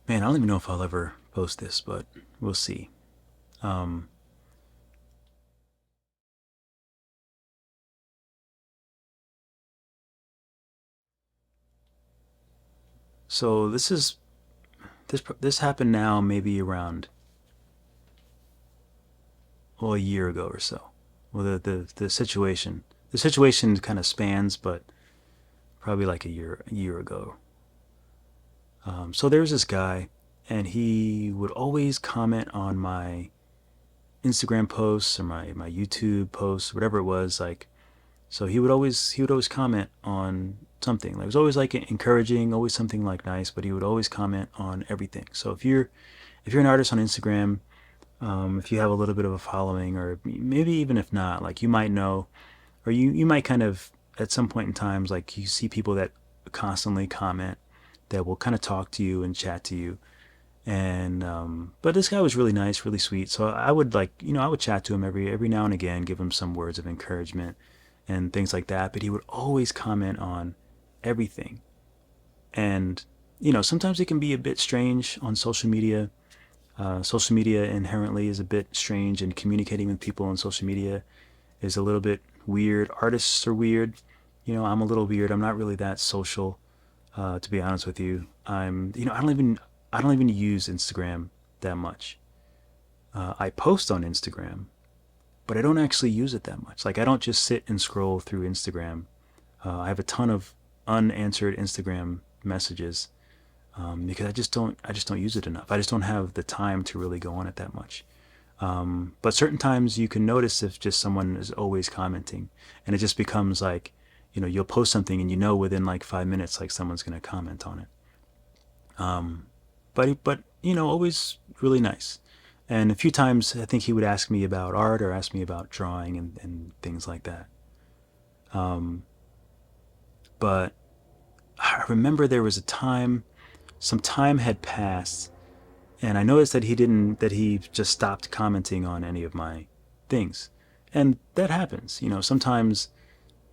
Man, I don't even know if I'll ever post this, but we'll see. Um, so this happened now maybe around a year ago or so. Well, the situation kind of spans, but probably like a year ago. So there's this guy, and he would always comment on my Instagram posts or my YouTube posts, whatever it was. Like, so he would always comment on something. Like, it was always like encouraging, always something like nice, but he would always comment on everything. So if you're an artist on Instagram, if you have a little bit of a following, or maybe even if not, like you might know, or you might kind of at some point in times, like you see people that constantly comment, that will kind of talk to you and chat to you. And but this guy was really nice, really sweet. So I would, like, I would chat to him every now and again, give him some words of encouragement and things like that. But he would always comment on everything. And sometimes it can be a bit strange on social media. Social media inherently is a bit strange, and communicating with people on social media is a little bit weird. Artists are weird. I'm a little weird. I'm not really that social, to be honest with you. I don't even use Instagram that much. I post on Instagram, but I don't actually use it that much. Like, I don't just sit and scroll through Instagram. I have a ton of unanswered Instagram messages, because I just don't use it enough. I just don't have the time to really go on it that much. But certain times you can notice if just someone is always commenting, and it just becomes like, you'll post something and within like 5 minutes, like someone's gonna comment on it. But always really nice. And a few times I think he would ask me about art, or ask me about drawing, and things like that. But I remember there was a time, some time had passed, and I noticed that he just stopped commenting on any of my things. And that happens. Sometimes,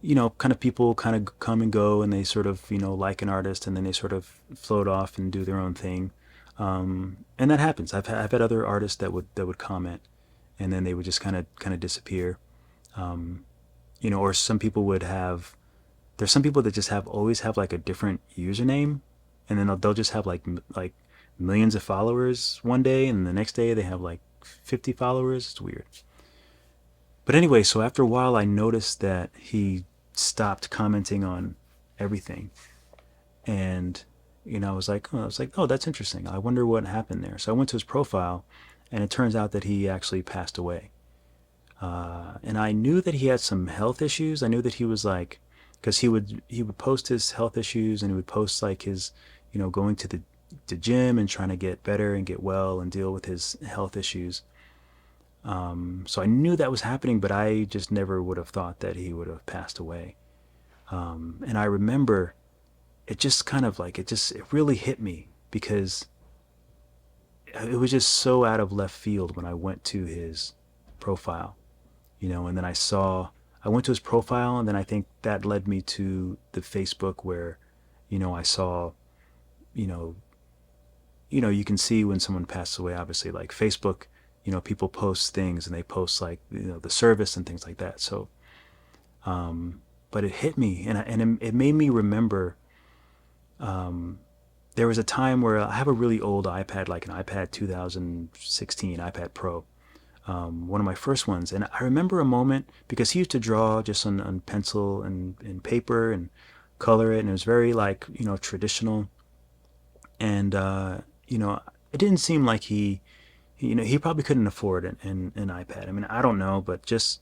kind of people kind of come and go, and they sort of, like an artist, and then they sort of float off and do their own thing. And that happens. I've had other artists that would comment, and then they would just kind of disappear. Or some people would have. There's some people that just have always have like a different username, and then they'll just have like millions of followers one day, and the next day they have like 50 followers. It's weird. But anyway, so after a while, I noticed that he stopped commenting on everything, and I was like, oh, that's interesting. I wonder what happened there. So I went to his profile, and it turns out that he actually passed away. And I knew that he had some health issues. I knew that he was like, because he would post his health issues, and he would post like his, going to the gym and trying to get better and get well and deal with his health issues. So I knew that was happening, but I just never would have thought that he would have passed away. And I remember it just kind of like it really hit me, because it was just so out of left field when I went to his profile, and then I went to his profile, and then I think that led me to the Facebook, where, I saw, you know, you can see when someone passes away, obviously, like Facebook, people post things, and they post like, the service and things like that. So, but it hit me, and it made me remember. There was a time where I have a really old iPad, like an iPad 2016 iPad Pro, one of my first ones. And I remember a moment, because he used to draw just on pencil and paper, and color it, and it was very, like, traditional. And it didn't seem like he probably couldn't afford an iPad. I mean, I don't know, but just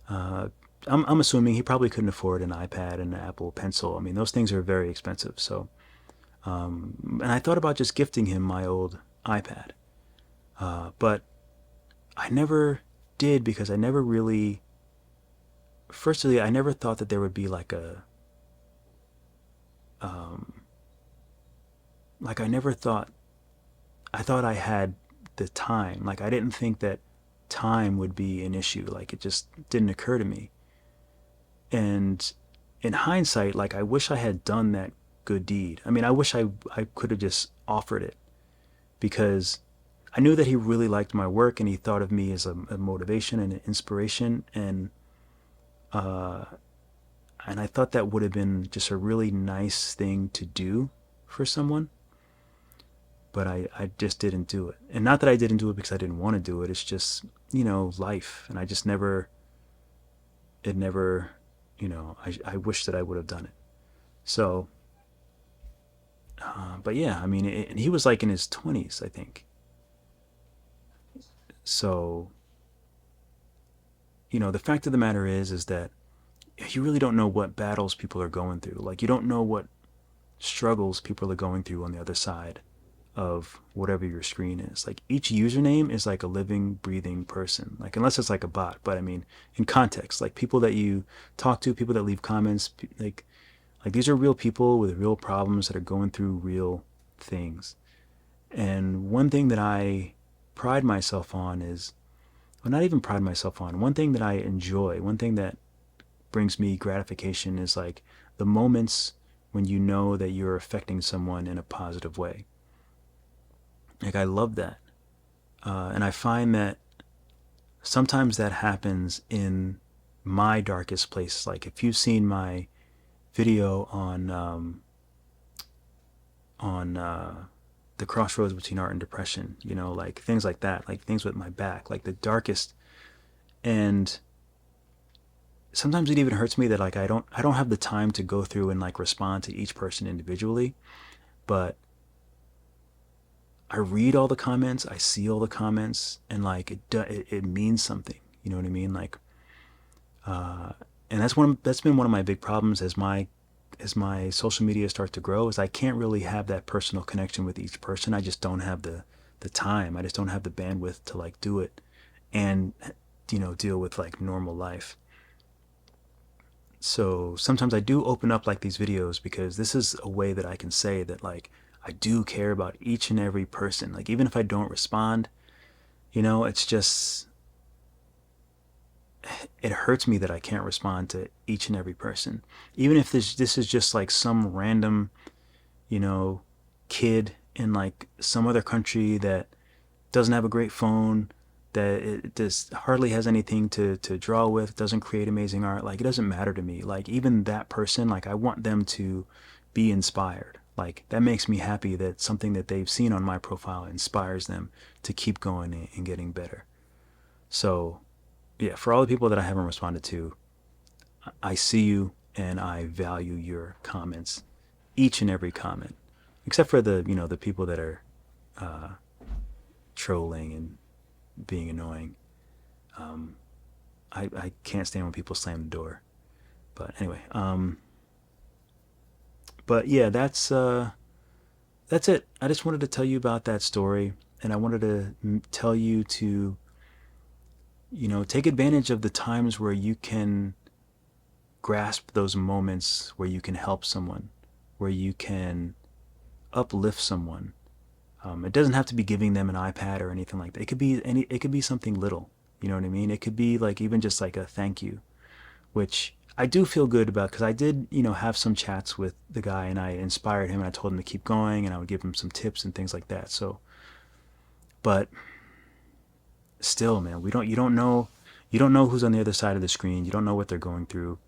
uh, I'm assuming he probably couldn't afford an iPad and an Apple Pencil. I mean, those things are very expensive. So, and I thought about just gifting him my old iPad, but I never did, because I never really. Firstly, I never thought that there would be like I never thought. I thought I had the time. Like, I didn't think that time would be an issue. Like, it just didn't occur to me. And in hindsight, like, I wish I had done that good deed. I mean, I wish I could have just offered it. because I knew that he really liked my work and he thought of me as a motivation and an inspiration, uh, and I thought that would have been just a really nice thing to do for someone. But I just didn't do it. And not that I didn't do it because I didn't want to do it. It's just, life. And I just never, it never, I wish that I would have done it. So, but yeah, I mean, and he was like in his 20s, I think. So, the fact of the matter is that you really don't know what battles people are going through. Like, you don't know what struggles people are going through on the other side of whatever your screen is. Like, each username is like a living, breathing person. Like, unless it's like a bot, but I mean, in context, like people that you talk to, people that leave comments, like these are real people with real problems that are going through real things. And one thing that I pride myself on is, well, not even pride myself on, one thing that I enjoy, one thing that brings me gratification is like the moments when you know that you're affecting someone in a positive way. Like, I love that. And I find that sometimes that happens in my darkest place. Like, if you've seen my video on the crossroads between art and depression, like things like that, like things with my back, like the darkest. And sometimes it even hurts me that like I don't have the time to go through and like respond to each person individually, but I read all the comments, I see all the comments, and like it means something. You know what I mean? Like, and that's been one of my big problems as my social media starts to grow, is I can't really have that personal connection with each person. I just don't have the time. I just don't have the bandwidth to like do it and deal with like normal life. So sometimes I do open up like these videos because this is a way that I can say that like I do care about each and every person. Like, even if I don't respond, it's just, it hurts me that I can't respond to each and every person. Even if this is just like some random, you know, kid in like some other country that doesn't have a great phone, that it just hardly has anything to draw with, doesn't create amazing art. Like, it doesn't matter to me. Like, even that person, like, I want them to be inspired. Like, that makes me happy that something that they've seen on my profile inspires them to keep going and getting better. So yeah, for all the people that I haven't responded to, I see you and I value your comments, each and every comment, except for the people that are trolling and being annoying. I can't stand when people slam the door. But anyway, but yeah, that's it. I just wanted to tell you about that story, and I wanted to tell you to take advantage of the times where you can grasp those moments where you can help someone, where you can uplift someone. It doesn't have to be giving them an iPad or anything like that. It could be any. It could be something little. You know what I mean? It could be like even just like a thank you, which I do feel good about, because I did have some chats with the guy and I inspired him and I told him to keep going and I would give him some tips and things like that. So, but still, man, you don't know who's on the other side of the screen. You don't know what they're going through,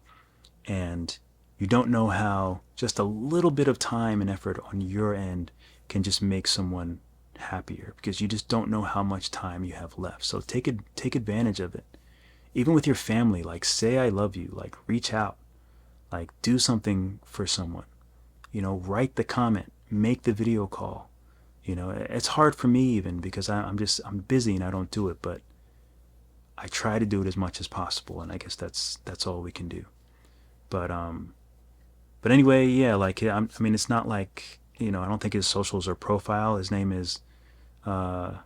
and you don't know how just a little bit of time and effort on your end can just make someone happier, because you just don't know how much time you have left. So take advantage of it. Even with your family, like, say I love you, like, reach out, like, do something for someone. Write the comment, make the video call. It's hard for me even because I'm busy and I don't do it, but I try to do it as much as possible, and I guess that's all we can do. But anyway, yeah, like, I mean, it's not like, I don't think his socials or profile. His name is what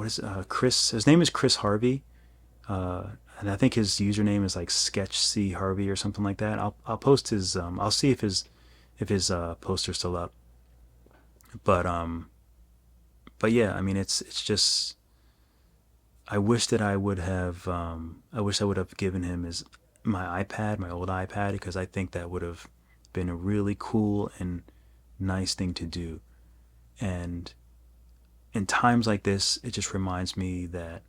is Chris? His name is Chris Harvey, and I think his username is like Sketch C Harvey or something like that. I'll post his. I'll see if his posts are still up. But but yeah, I mean, it's just, I wish that I would have. I wish I would have given him my iPad, my old iPad, because I think that would have been a really cool and nice thing to do. And in times like this, it just reminds me that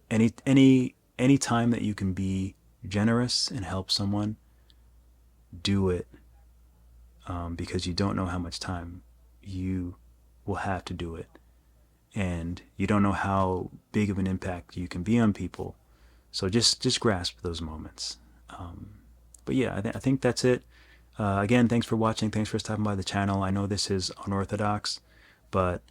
any time that you can be generous and help someone, do it, because you don't know how much time you will have to do it, and you don't know how big of an impact you can be on people. So just grasp those moments. But yeah, I think that's it. Again, thanks for watching. Thanks for stopping by the channel. I know this is unorthodox, but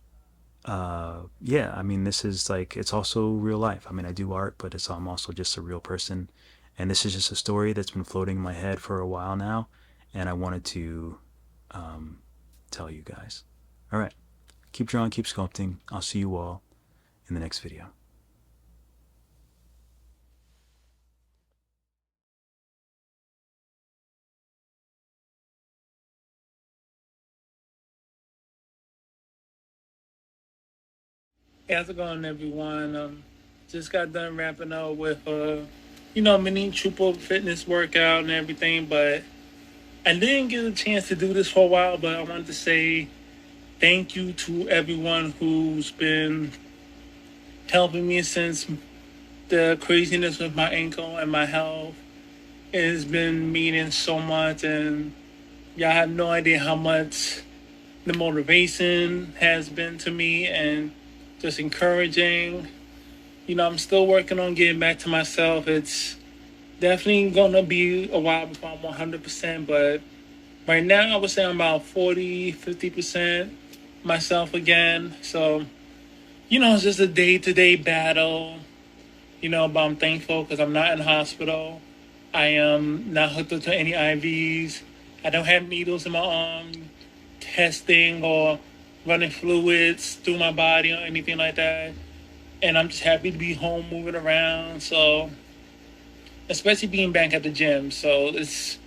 yeah, I mean, this is like, it's also real life. I mean, I do art, but I'm also just a real person. And this is just a story that's been floating in my head for a while now. And I wanted to tell you guys. All right. Keep drawing, keep sculpting. I'll see you all in the next video. How's it going, everyone? Just got done wrapping up with mini Chupa fitness workout and everything, but I didn't get a chance to do this for a while. But I wanted to say thank you to everyone who's been helping me since the craziness with my ankle and my health. It has been meaning so much, and y'all have no idea how much the motivation has been to me and just encouraging. I'm still working on getting back to myself. It's definitely going to be a while before I'm 100%, but right now I would say I'm about 40, 50% myself again. So, it's just a day-to-day battle, but I'm thankful because I'm not in the hospital. I am not hooked up to any IVs. I don't have needles in my arm, testing or running fluids through my body or anything like that. And I'm just happy to be home moving around. So, especially being back at the gym. So, it's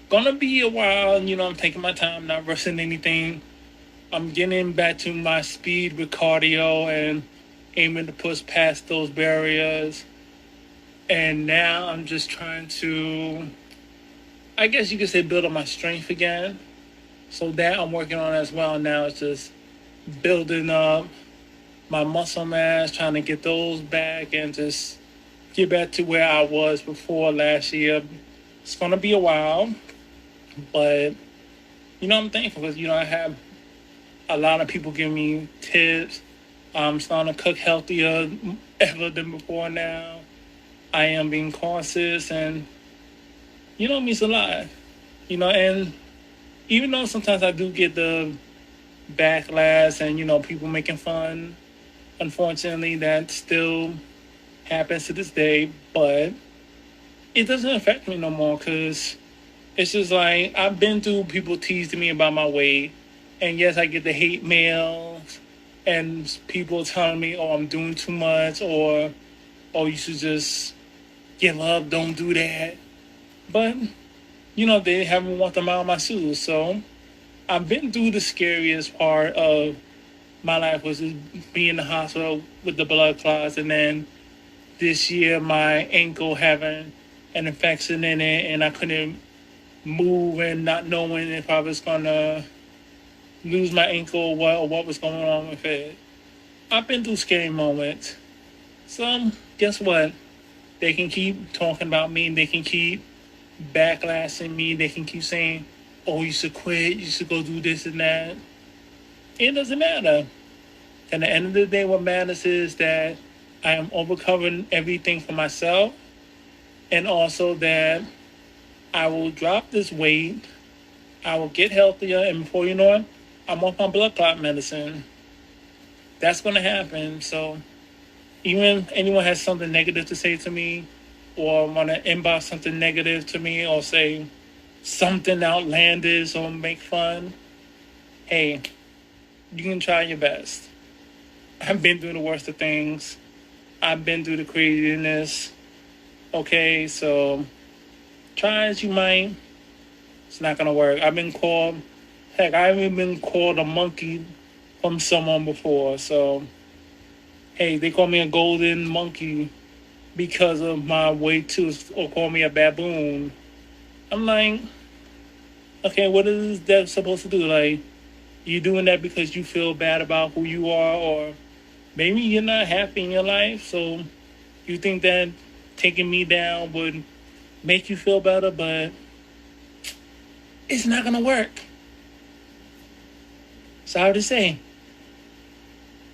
gonna be a while. I'm taking my time, not rushing anything. I'm getting back to my speed with cardio and aiming to push past those barriers. And now I'm just trying to, I guess you could say, build up my strength again. So that I'm working on as well now. It's just building up my muscle mass, trying to get those back and just get back to where I was before last year. It's going to be a while, but, I'm thankful because, I have a lot of people giving me tips. I'm starting to cook healthier ever than before now. I am being cautious, and, it means a lot. And even though sometimes I do get the backlash and, people making fun, unfortunately, that still happens to this day, but it doesn't affect me no more because it's just like I've been through people teasing me about my weight, and yes, I get the hate mails and people telling me, oh, I'm doing too much, or oh, you should just give up, don't do that. But, they haven't walked a mile in my shoes, so I've been through the scariest part of my life, was just being in the hospital with the blood clots, and then this year my ankle having an infection in it, and I couldn't move and not knowing if I was gonna lose my ankle or what was going on with it. I've been through scary moments. So guess what? They can keep talking about me, and they can keep backlashing me. They can keep saying, oh, you should quit, you should go do this and that. It doesn't matter. At the end of the day, what matters is that I am overcoming everything for myself, and also that I will drop this weight, I will get healthier, and before you know it, I'm off my blood clot medicine. That's going to happen. So even if anyone has something negative to say to me, or want to inbox something negative to me, or say something outlandish or make fun, hey, you can try your best. I've been through the worst of things. I've been through the craziness. Okay, so try as you might, it's not gonna work. I've even been called a monkey from someone before. So, hey, they call me a golden monkey because of my weight too, or call me a baboon. I'm like, okay, what is that supposed to do? Like, You're doing that because you feel bad about who you are, or maybe you're not happy in your life. So you think that taking me down would make you feel better, but it's not gonna work. Sorry to say.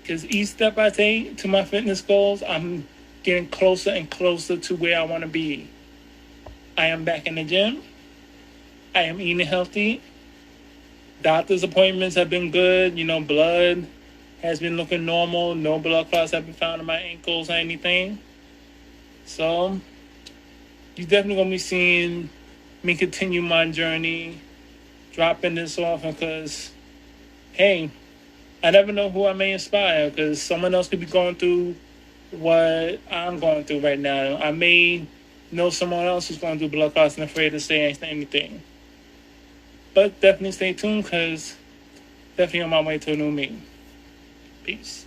Because each step I take to my fitness goals, I'm getting closer and closer to where I want to be. I am back in the gym. I am eating healthy. Doctor's appointments have been good. Blood has been looking normal. No blood clots have been found in my ankles or anything. So you're definitely going to be seeing me continue my journey, dropping this off, because, hey, I never know who I may inspire, because someone else could be going through what I'm going through right now. I may know someone else who's going through blood clots and afraid to say anything. But definitely stay tuned, because definitely on my way to a new me. Peace.